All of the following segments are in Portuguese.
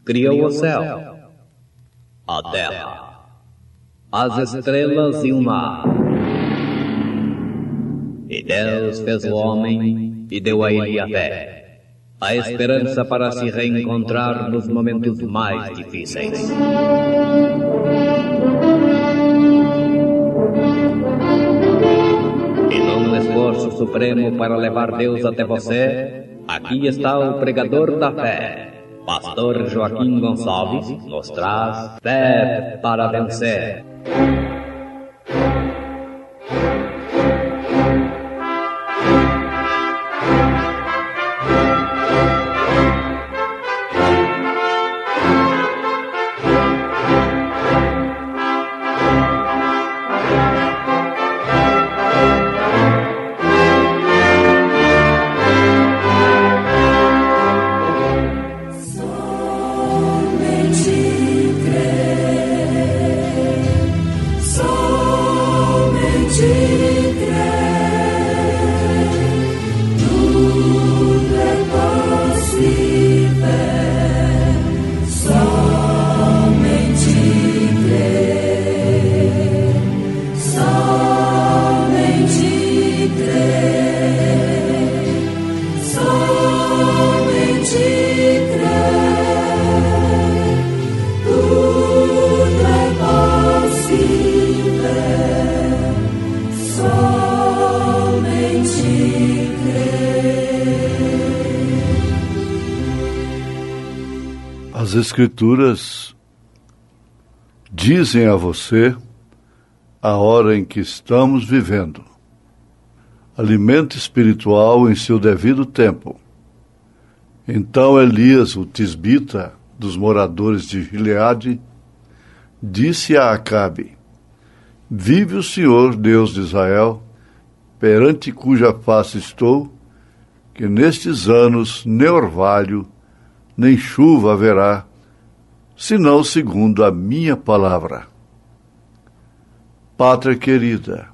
criou o céu, a terra, as estrelas e o mar. E Deus fez o homem e deu a ele a fé, a esperança para se reencontrar nos momentos mais difíceis. E num esforço supremo para levar Deus até você, aqui está o pregador da fé. Pastor Joaquim Gonçalves nos traz fé para vencer. As Escrituras dizem a você a hora em que estamos vivendo. Alimento espiritual em seu devido tempo. Então Elias, o tisbita dos moradores de Gileade, disse a Acabe: Vive o Senhor, Deus de Israel, perante cuja face estou, que nestes anos nem orvalho, nem chuva haverá, senão segundo a minha palavra. Pátria querida,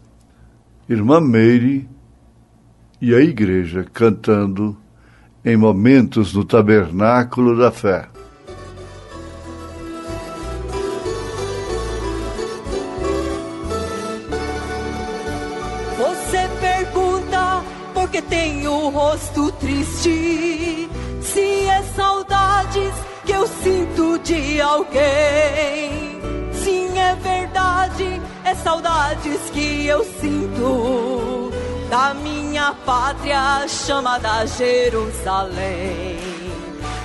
irmã Meire e a igreja cantando em momentos no tabernáculo da fé. Você pergunta por que tenho o rosto triste, se é saudades que eu sinto de alguém. Sim, é verdade, é saudades que eu sinto da minha pátria chamada Jerusalém.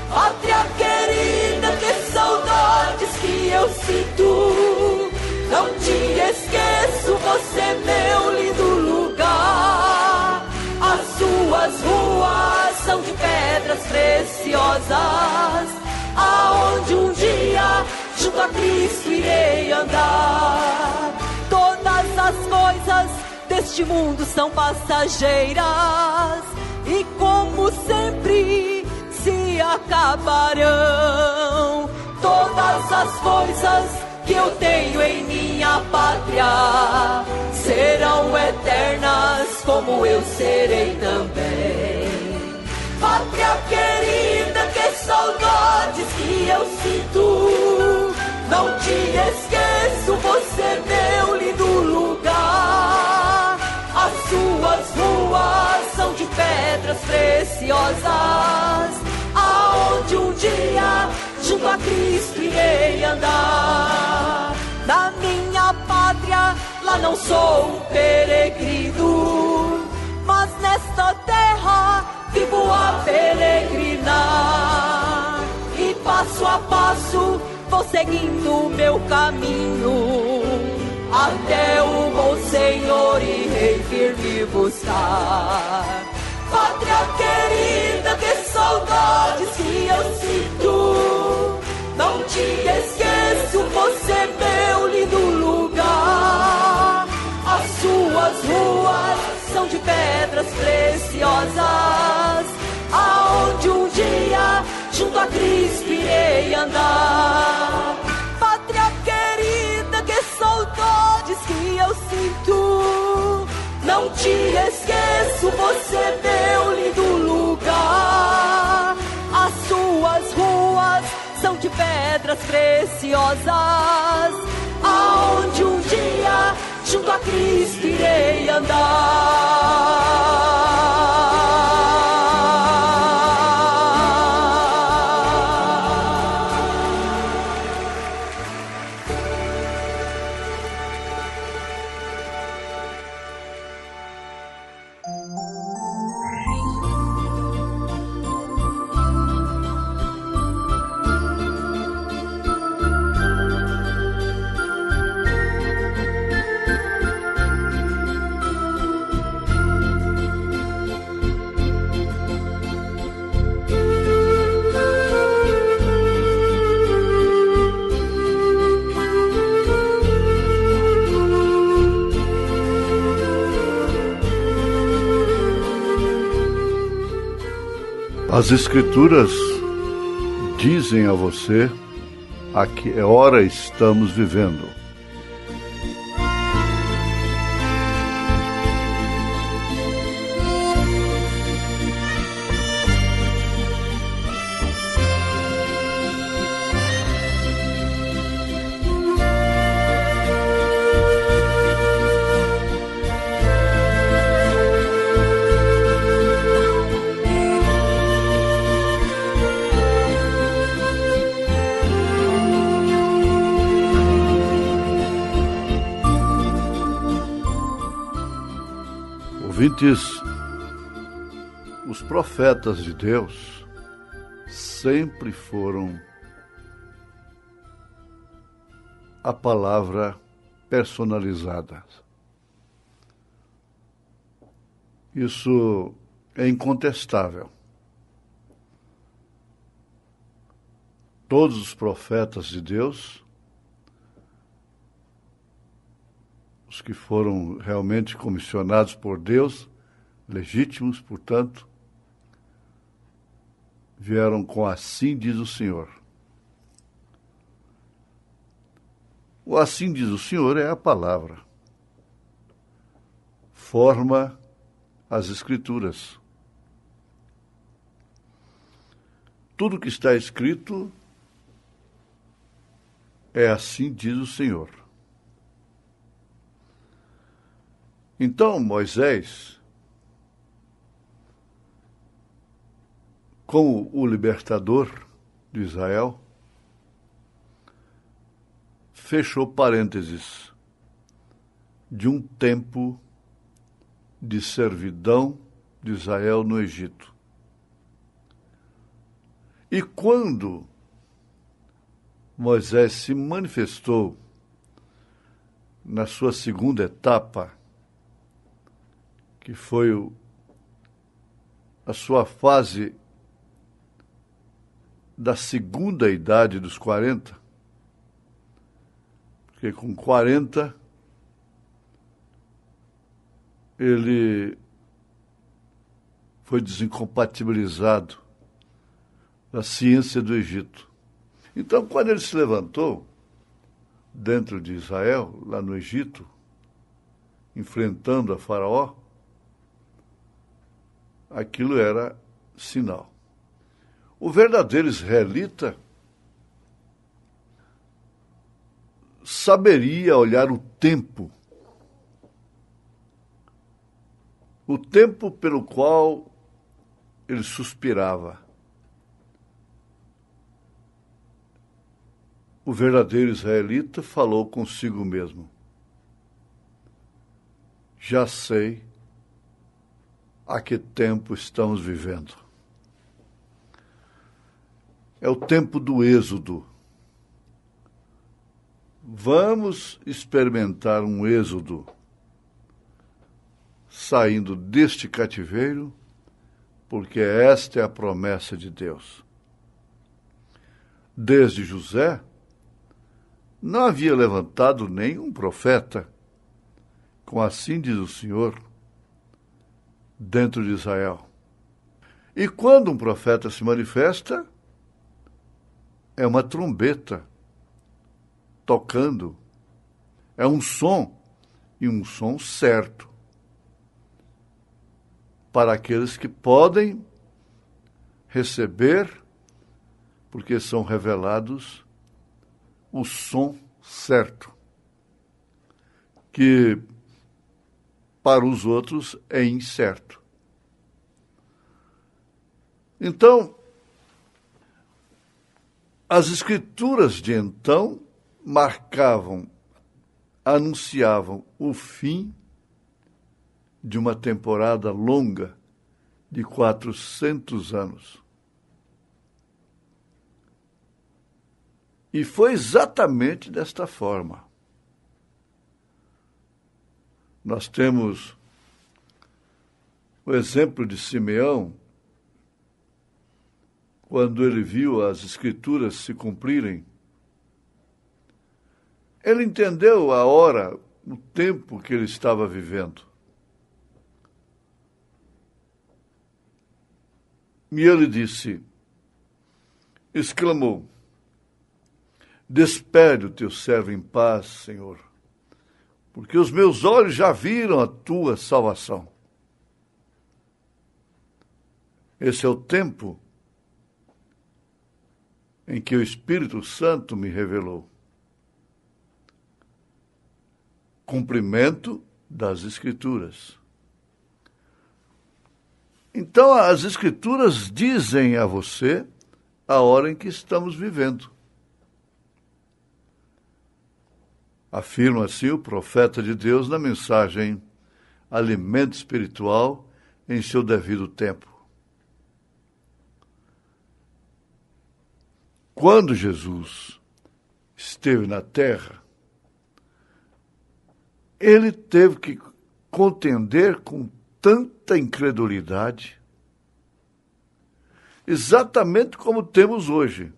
Pátria querida, que saudades que eu sinto. Não te esqueço, você meu lindo lugar. As suas ruas são de pedras preciosas, aonde um dia junto a Cristo irei andar. Todas as coisas deste mundo são passageiras e como sempre se acabarão. Todas as coisas que eu tenho em minha pátria serão eternas, como eu serei também. Pátria querida, que saudades que eu sinto. Não te esqueço, você meu lindo lugar. As suas ruas são de pedras preciosas, aonde um dia junto a Cristo irei andar. Na minha pátria, lá não sou um peregrino, mas nesta terra vivo a peregrinar. E passo a passo vou seguindo o meu caminho, até o bom Senhor irei firme buscar. Pátria querida, que saudades que eu sinto. Não te esqueço, você meu lindo lugar. As suas ruas são de pedras preciosas, aonde um dia junto a Cristo irei andar. Pátria querida, que saudades que eu sinto. Não te esqueço, você meu lindo lugar. As suas ruas são de pedras preciosas, aonde um dia junto a Cristo irei andar. As Escrituras dizem a você a que hora estamos vivendo. Ouvintes, os profetas de Deus sempre foram a palavra personalizada. Isso é incontestável. Todos os profetas de Deus, os que foram realmente comissionados por Deus, legítimos, portanto, vieram com assim diz o Senhor. O assim diz o Senhor é a palavra. Forma as Escrituras. Tudo que está escrito é assim diz o Senhor. Então, Moisés, como o libertador de Israel, fechou parênteses de um tempo de servidão de Israel no Egito. E quando Moisés se manifestou na sua segunda etapa, que foi a sua fase da segunda idade dos 40, porque com 40 ele foi desincompatibilizado da ciência do Egito. Então, quando ele se levantou dentro de Israel, lá no Egito, enfrentando a Faraó, aquilo era sinal. O verdadeiro israelita saberia olhar o tempo pelo qual ele suspirava. O verdadeiro israelita falou consigo mesmo: já sei a que tempo estamos vivendo. É o tempo do êxodo. Vamos experimentar um êxodo saindo deste cativeiro, porque esta é a promessa de Deus. Desde José, não havia levantado nenhum profeta, com assim diz o Senhor, dentro de Israel. E quando um profeta se manifesta, é uma trombeta tocando, é um som, e um som certo, para aqueles que podem receber porque são revelados o som certo, que para os outros é incerto. Então, as escrituras de então marcavam, anunciavam o fim de uma temporada longa de 400 anos. E foi exatamente desta forma. Nós temos o exemplo de Simeão, quando ele viu as Escrituras se cumprirem. Ele entendeu a hora, o tempo que ele estava vivendo. E ele exclamou: despede o teu servo em paz, Senhor, porque os meus olhos já viram a tua salvação. Esse é o tempo em que o Espírito Santo me revelou. Cumprimento das Escrituras. Então, as Escrituras dizem a você a hora em que estamos vivendo. Afirma assim o profeta de Deus na mensagem Alimento Espiritual em seu devido tempo. Quando Jesus esteve na terra, ele teve que contender com tanta incredulidade, exatamente como temos hoje.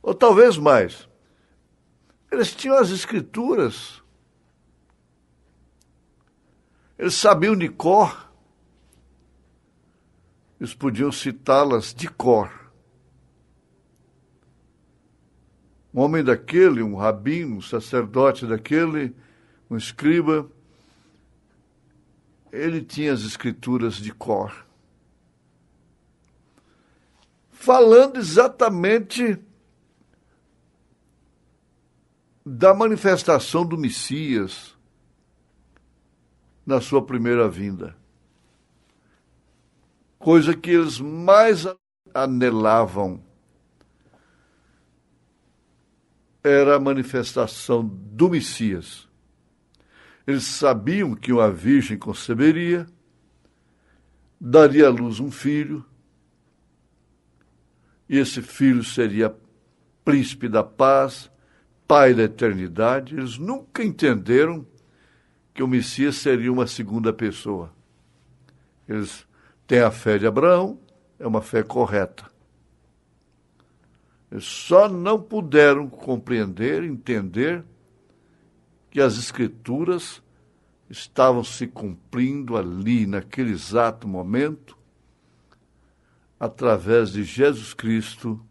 Ou talvez mais. Eles tinham as Escrituras. Eles sabiam de cor. Eles podiam citá-las de cor. Um homem daquele, um rabino, um sacerdote daquele, um escriba, ele tinha as Escrituras de cor. Falando exatamente da manifestação do Messias na sua primeira vinda. Coisa que eles mais anelavam era a manifestação do Messias. Eles sabiam que uma virgem conceberia, daria à luz um filho, e esse filho seria príncipe da paz, pai da eternidade. Eles nunca entenderam que o Messias seria uma segunda pessoa. Eles têm a fé de Abraão, é uma fé correta. Eles só não puderam compreender, entender que as Escrituras estavam se cumprindo ali, naquele exato momento, através de Jesus Cristo,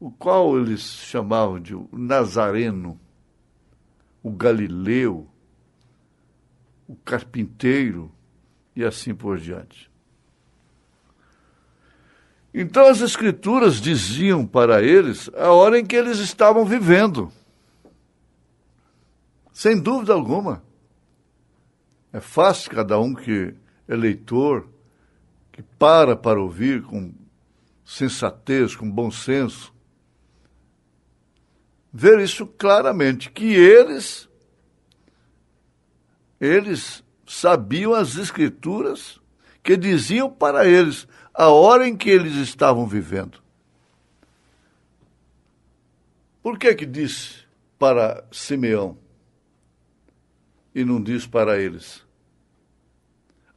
o qual eles chamavam de o Nazareno, o Galileu, o carpinteiro e assim por diante. Então as Escrituras diziam para eles a hora em que eles estavam vivendo. Sem dúvida alguma. É fácil cada um que é leitor, que para ouvir com sensatez, com bom senso, ver isso claramente, que eles sabiam as Escrituras que diziam para eles a hora em que eles estavam vivendo. Por que disse para Simeão e não diz para eles?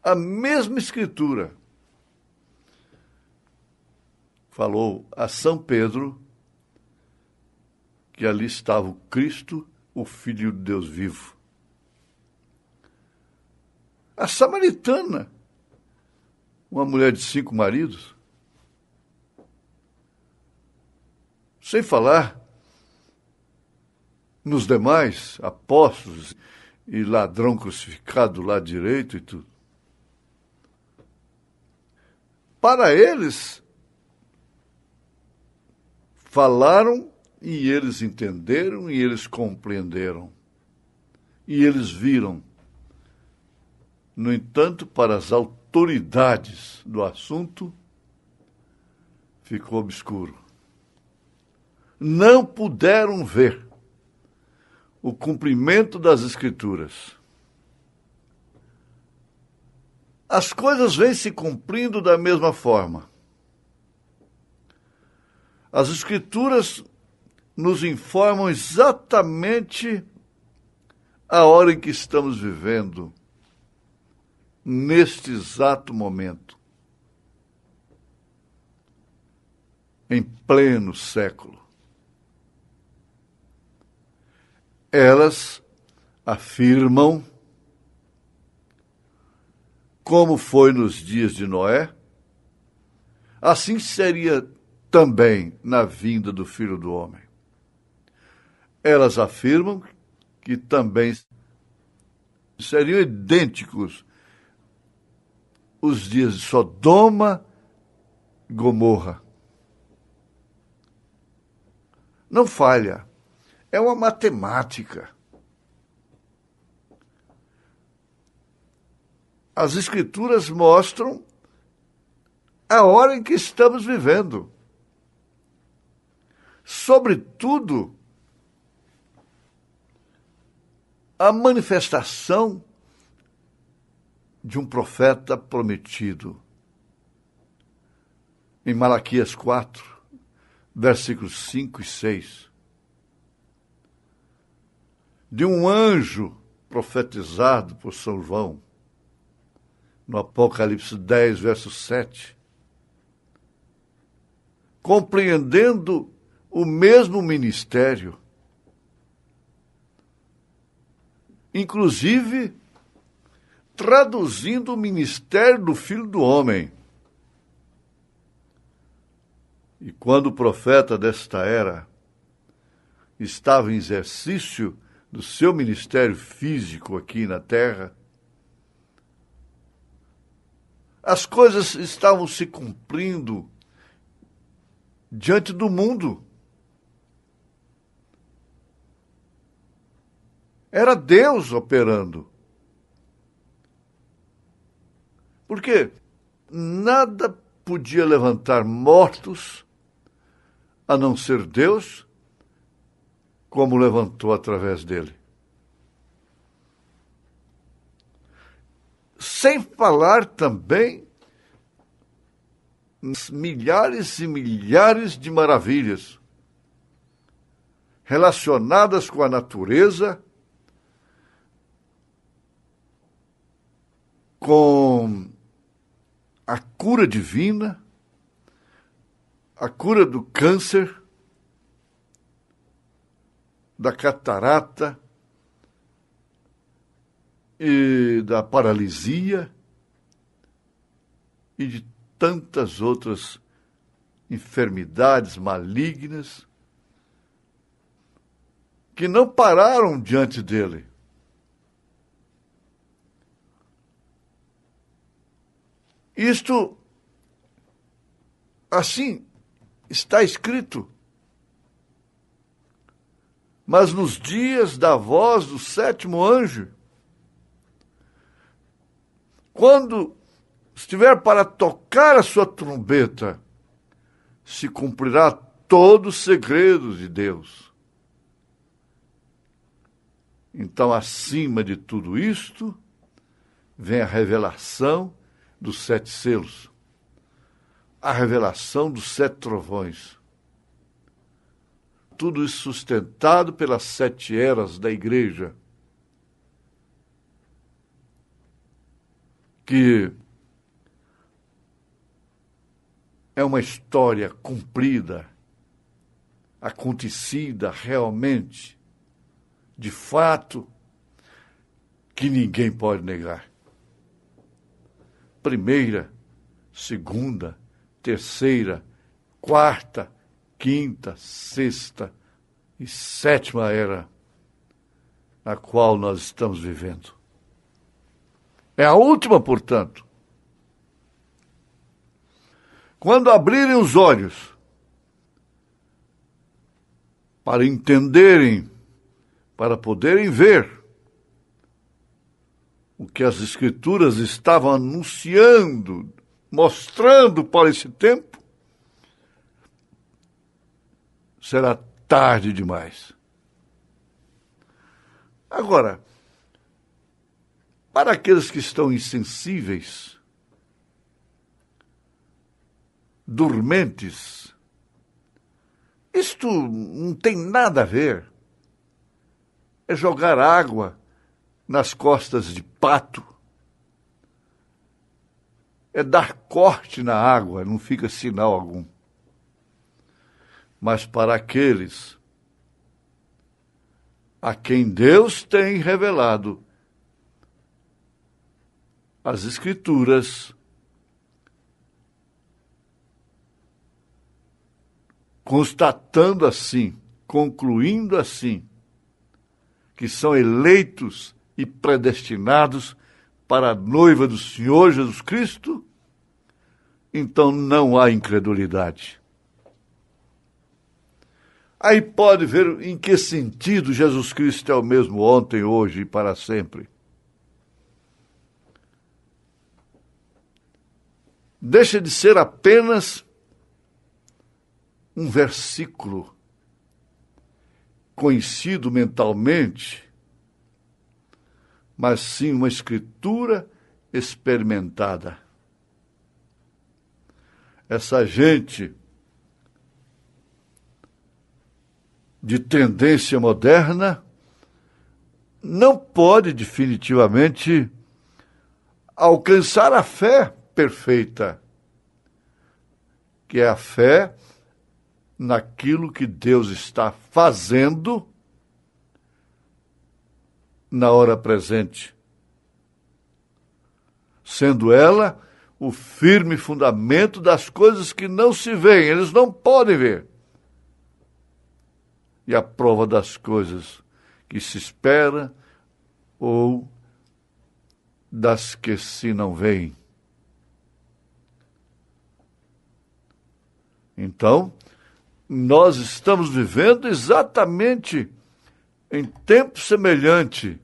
A mesma Escritura falou a São Pedro que ali estava o Cristo, o Filho de Deus vivo. A samaritana, uma mulher de 5 maridos, sem falar nos demais apóstolos e ladrão crucificado do lado direito e tudo. Para eles, falaram e eles entenderam e eles compreenderam. E eles viram. No entanto, para as autoridades do assunto, ficou obscuro. Não puderam ver o cumprimento das Escrituras. As coisas vêm se cumprindo da mesma forma. As Escrituras nos informam exatamente a hora em que estamos vivendo, neste exato momento, em pleno século. Elas afirmam, como foi nos dias de Noé, assim seria também na vinda do Filho do Homem. Elas afirmam que também seriam idênticos os dias de Sodoma e Gomorra. Não falha. É uma matemática. As Escrituras mostram a hora em que estamos vivendo. Sobretudo, a manifestação de um profeta prometido. Em Malaquias 4, versículos 5 e 6. De um anjo profetizado por São João, no Apocalipse 10, verso 7, compreendendo o mesmo ministério, inclusive traduzindo o ministério do Filho do Homem. E quando o profeta desta era estava em exercício do seu ministério físico aqui na terra, as coisas estavam se cumprindo diante do mundo. Era Deus operando. Porque nada podia levantar mortos a não ser Deus, como levantou através dele. Sem falar também nas milhares e milhares de maravilhas relacionadas com a natureza, com a cura divina, a cura do câncer, da catarata e da paralisia e de tantas outras enfermidades malignas que não pararam diante dele. Isto, assim, está escrito. Mas nos dias da voz do sétimo anjo, quando estiver para tocar a sua trombeta, se cumprirá todo o segredo de Deus. Então, acima de tudo isto, vem a revelação dos 7 selos, a revelação dos 7 trovões. Tudo isso sustentado pelas 7 eras da igreja, que é uma história cumprida, acontecida realmente, de fato, que ninguém pode negar. Primeira, segunda, terceira, quarta, quinta, sexta e 7ª era, na qual nós estamos vivendo. É a última, portanto. Quando abrirem os olhos, para entenderem, para poderem ver o que as Escrituras estavam anunciando, mostrando para esse tempo, será tarde demais. Agora, para aqueles que estão insensíveis, dormentes, isto não tem nada a ver. É jogar água nas costas de pato. É dar corte na água, não fica sinal algum. Mas para aqueles a quem Deus tem revelado as Escrituras, constatando assim, concluindo assim, que são eleitos e predestinados para a noiva do Senhor Jesus Cristo, então não há incredulidade. Aí pode ver em que sentido Jesus Cristo é o mesmo ontem, hoje e para sempre. Deixa de ser apenas um versículo conhecido mentalmente, mas sim uma escritura experimentada. Essa gente de tendência moderna não pode definitivamente alcançar a fé perfeita, que é a fé naquilo que Deus está fazendo na hora presente, sendo ela o firme fundamento das coisas que não se veem, eles não podem ver, e a prova das coisas que se espera ou das que se não veem. Então, nós estamos vivendo exatamente em tempo semelhante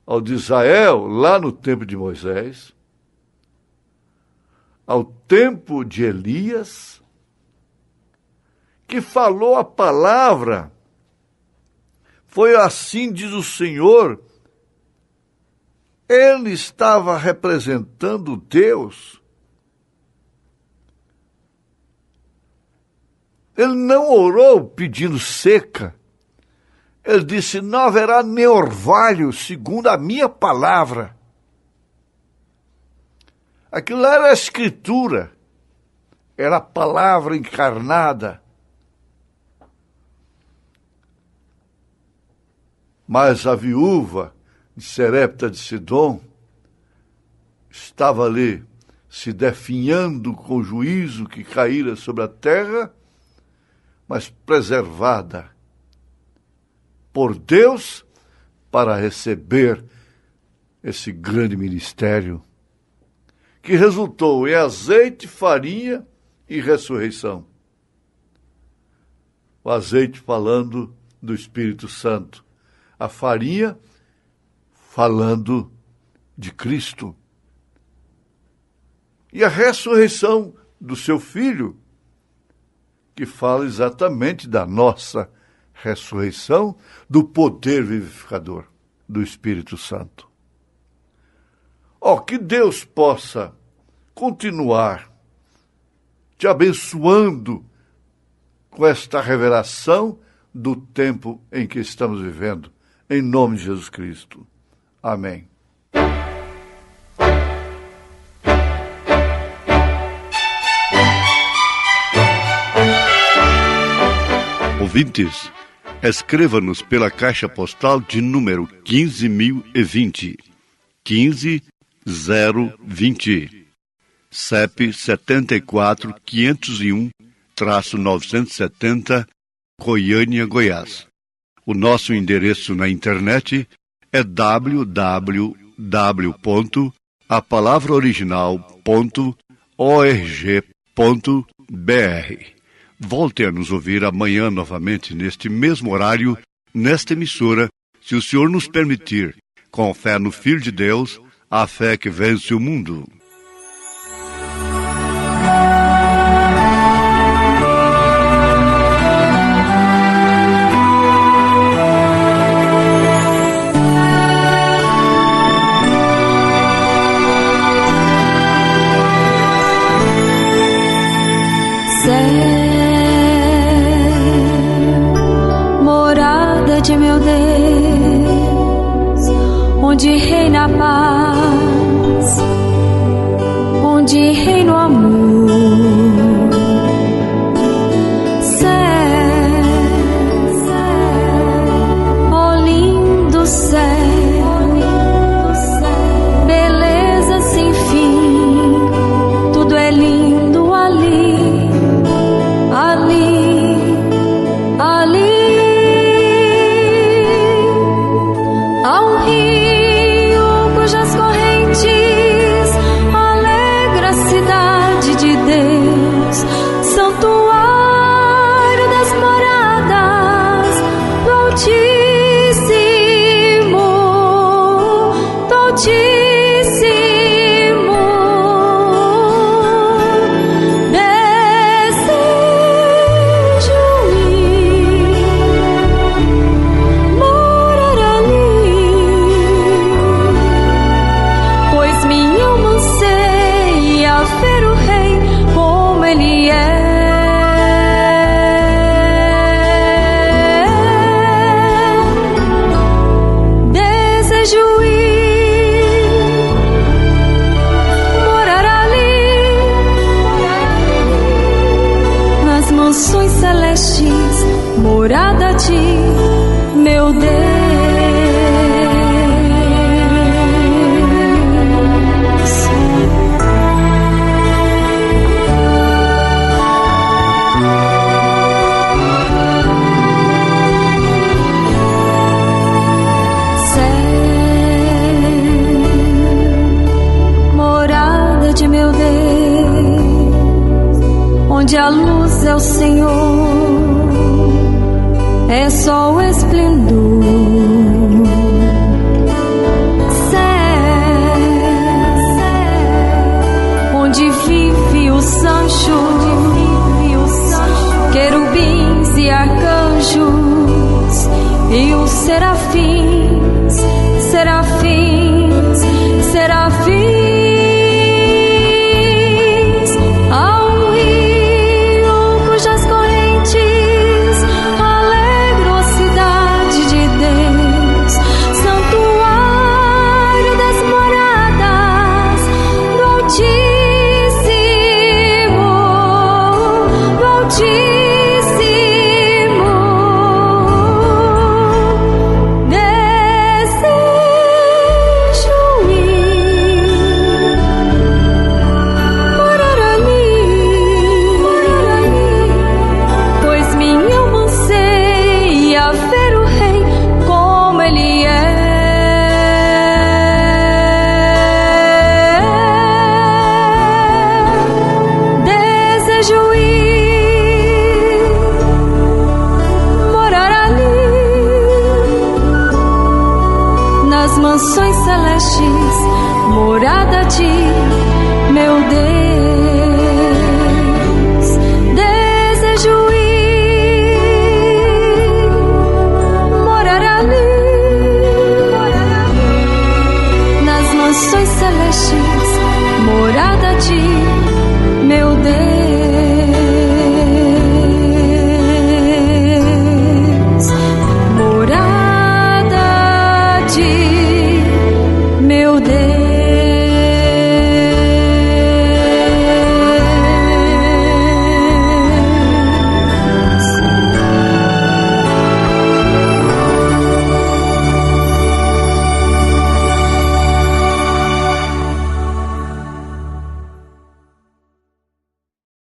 ao de Israel, lá no tempo de Moisés, ao tempo de Elias, que falou a palavra. Foi assim, diz o Senhor, ele estava representando Deus. Ele não orou pedindo seca. Ele disse, não haverá nem orvalho, segundo a minha palavra. Aquilo era a Escritura, era a palavra encarnada. Mas a viúva de Serepta de Sidom estava ali se definhando com o juízo que caíra sobre a terra, mas preservada por Deus para receber esse grande ministério, que resultou em azeite, farinha e ressurreição. O azeite falando do Espírito Santo, a farinha falando de Cristo, e a ressurreição do seu Filho, que fala exatamente da nossa ressurreição, do poder vivificador do Espírito Santo. Que Deus possa continuar te abençoando com esta revelação do tempo em que estamos vivendo, em nome de Jesus Cristo. Amém. Ouvintes, escreva-nos pela caixa postal de número 15.020, 15020, CEP 74.501-970, Goiânia, Goiás. O nosso endereço na internet é www.apalavraoriginal.org.br. Volte a nos ouvir amanhã novamente, neste mesmo horário, nesta emissora, se o Senhor nos permitir, com fé no Filho de Deus, a fé que vence o mundo. Morada de meu Deus, onde reina a paz, onde reina o amor. Céu, ó lindo céu, beleza sem fim, tudo é lindo ali. Há um rio cujas correntes alegra a cidade de Deus, santuário das moradas do Altíssimo, do Altíssimo. Morada de meu Deus. Céu, morada de meu Deus, onde a luz é o Senhor, é só o esplendor. Céu, onde vive o Sancho, querubins e arcanjos, e os serafins, serafins, serafins. Há um rio cujas correntes alegram a cidade de Deus, santuário das moradas do Altíssimo, do Altíssimo. Mansões celestes, morada de meu Deus. Desejo ir, morar ali, nas mansões celestes, morada de